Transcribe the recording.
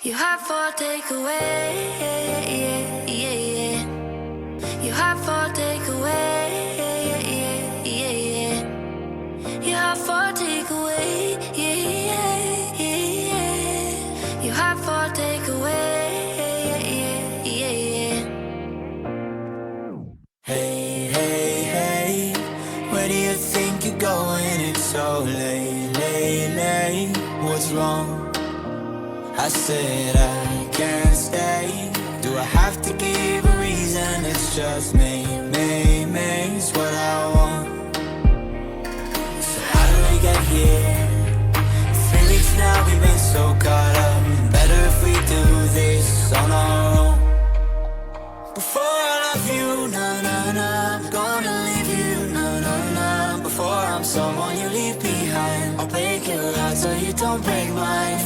You have for takeaway, yeah, yeah, yeah. You have for takeaway, yeah, yeah, yeah. You have for takeaway, yeah, yeah, yeah. You have for takeaway, yeah, yeah, yeah. Hey, hey, hey, where do you think you're going? It's so late, late, late. What's wrong? I said I can't stay. Do I have to give a reason? It's just me, it's what I want. So how did we get here? 3 weeks now, we've been so caught up. Better if we do this on our own. Before I love you, na na na, I'm gonna leave you, na na na. Before I'm someone you leave behind, I'll break your heart so you don't break mine.